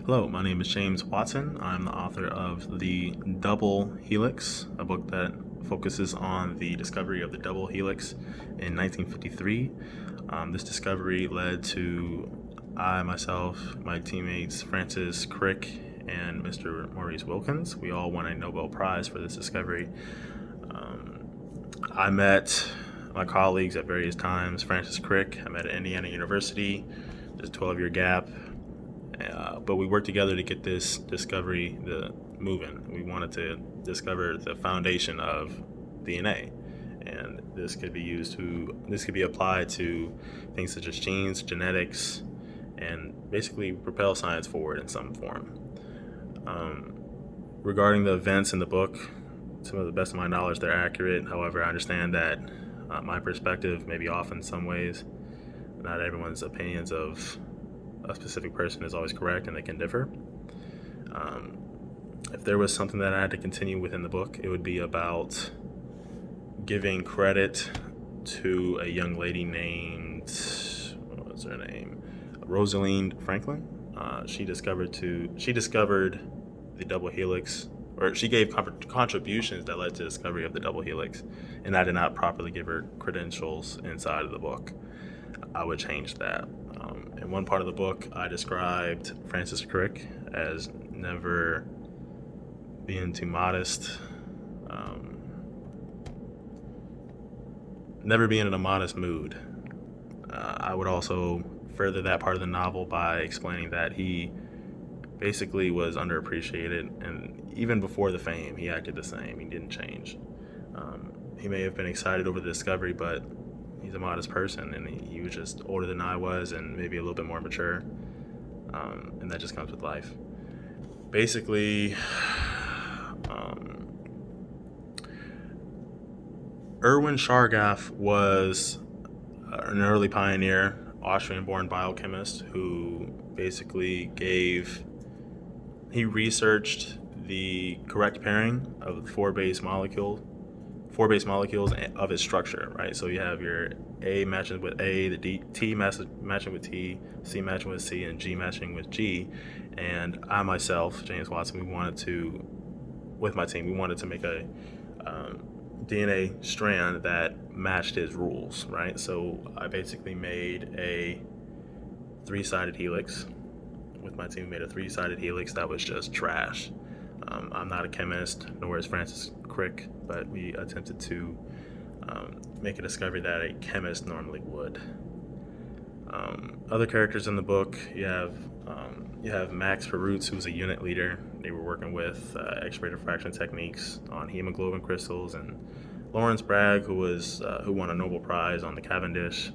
Hello, my name is James Watson. I'm the author of The Double Helix, a book that focuses on the discovery of the double helix in 1953. This discovery led to myself, my teammates Francis Crick, and Mr. Maurice Wilkins. We all won a Nobel Prize for this discovery. I met my colleagues at various times. Francis Crick, I met at Indiana University. There's a 12-year gap. But we worked together to get this discovery moving. We wanted to discover the foundation of DNA, and this could be applied to things such as genes, genetics, and basically propel science forward in some form. Regarding the events in the book, to the best of my knowledge, they're accurate. However, I understand that my perspective may be off in some ways. Not everyone's opinions of a specific person is always correct, and they can differ. If there was something that I had to continue within the book, it would be about giving credit to a young lady named, what was her name? Rosalind Franklin. She discovered the double helix, or she gave contributions that led to the discovery of the double helix, and I did not properly give her credentials inside of the book. I would change that. In one part of the book, I described Francis Crick as never being too modest, never being in a modest mood. I would also further that part of the novel by explaining that he basically was underappreciated, and even before the fame, he acted the same. He didn't change. He may have been excited over the discovery, but he's a modest person, and he was just older than I was and maybe a little bit more mature, and that just comes with life. Basically, Erwin Chargaff was an early pioneer, Austrian-born biochemist who basically he researched the correct pairing of the four base molecules of its structure, right? So you have your A matching with A, the T matching with T, C matching with C, and G matching with G. And I myself, James Watson, with my team, we wanted to make a DNA strand that matched his rules, right? So I basically made a three-sided helix. With my team, we made a three-sided helix that was just trash. I'm not a chemist, nor is Francis Crick, but we attempted to make a discovery that a chemist normally would. Other characters in the book, you have Max Perutz, who's a unit leader. They were working with X-ray diffraction techniques on hemoglobin crystals, and Lawrence Bragg, who won a Nobel Prize on the Cavendish.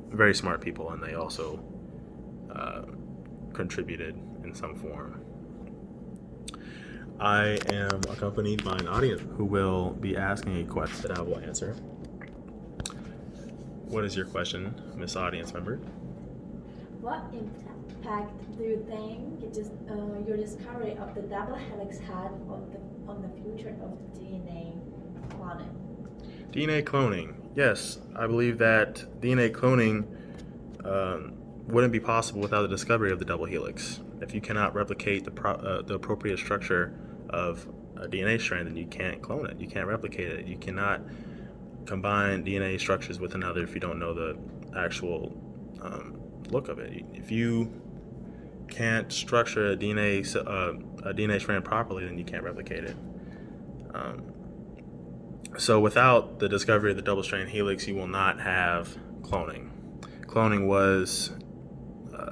Very smart people, and they also contributed in some form. I am accompanied by an audience who will be asking a question that I will answer. What is your question, Miss Audience Member? What impact do you think your discovery of the double helix had on the future of DNA cloning? DNA cloning. Yes, I believe that DNA cloning wouldn't be possible without the discovery of the double helix. If you cannot replicate the appropriate structure of a DNA strand, then you can't clone it. You can't replicate it. You cannot combine DNA structures with another if you don't know the actual look of it. If you can't structure a DNA strand properly, then you can't replicate it. So without the discovery of the double-strand helix, you will not have cloning. Cloning was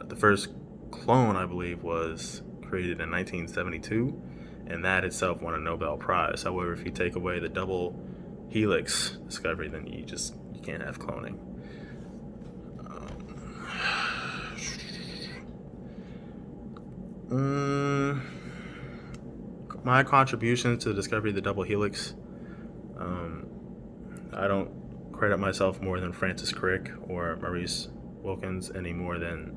the first clone, I believe, was created in 1972, and that itself won a Nobel Prize. However, if you take away the double helix discovery, then you can't have cloning. My contribution to the discovery of the double helix, I don't credit myself more than Francis Crick or Maurice Wilkins any more than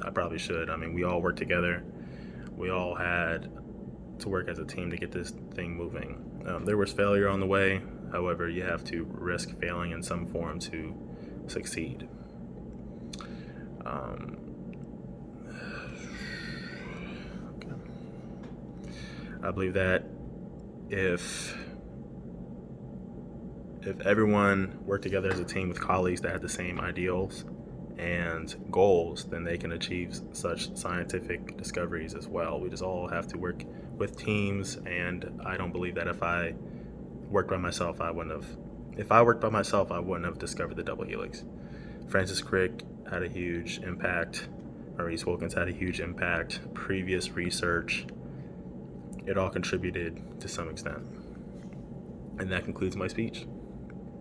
I probably should. I mean, we all worked together. We all had to work as a team to get this thing moving. There was failure on the way. However, you have to risk failing in some form to succeed. I believe that if everyone worked together as a team with colleagues that had the same ideals and goals, then they can achieve such scientific discoveries as well. We just all have to work with teams, and I don't believe that if I worked by myself, I wouldn't have discovered the double helix. Francis Crick had a huge impact. Maurice Wilkins had a huge impact. Previous research, it all contributed to some extent. And that concludes my speech.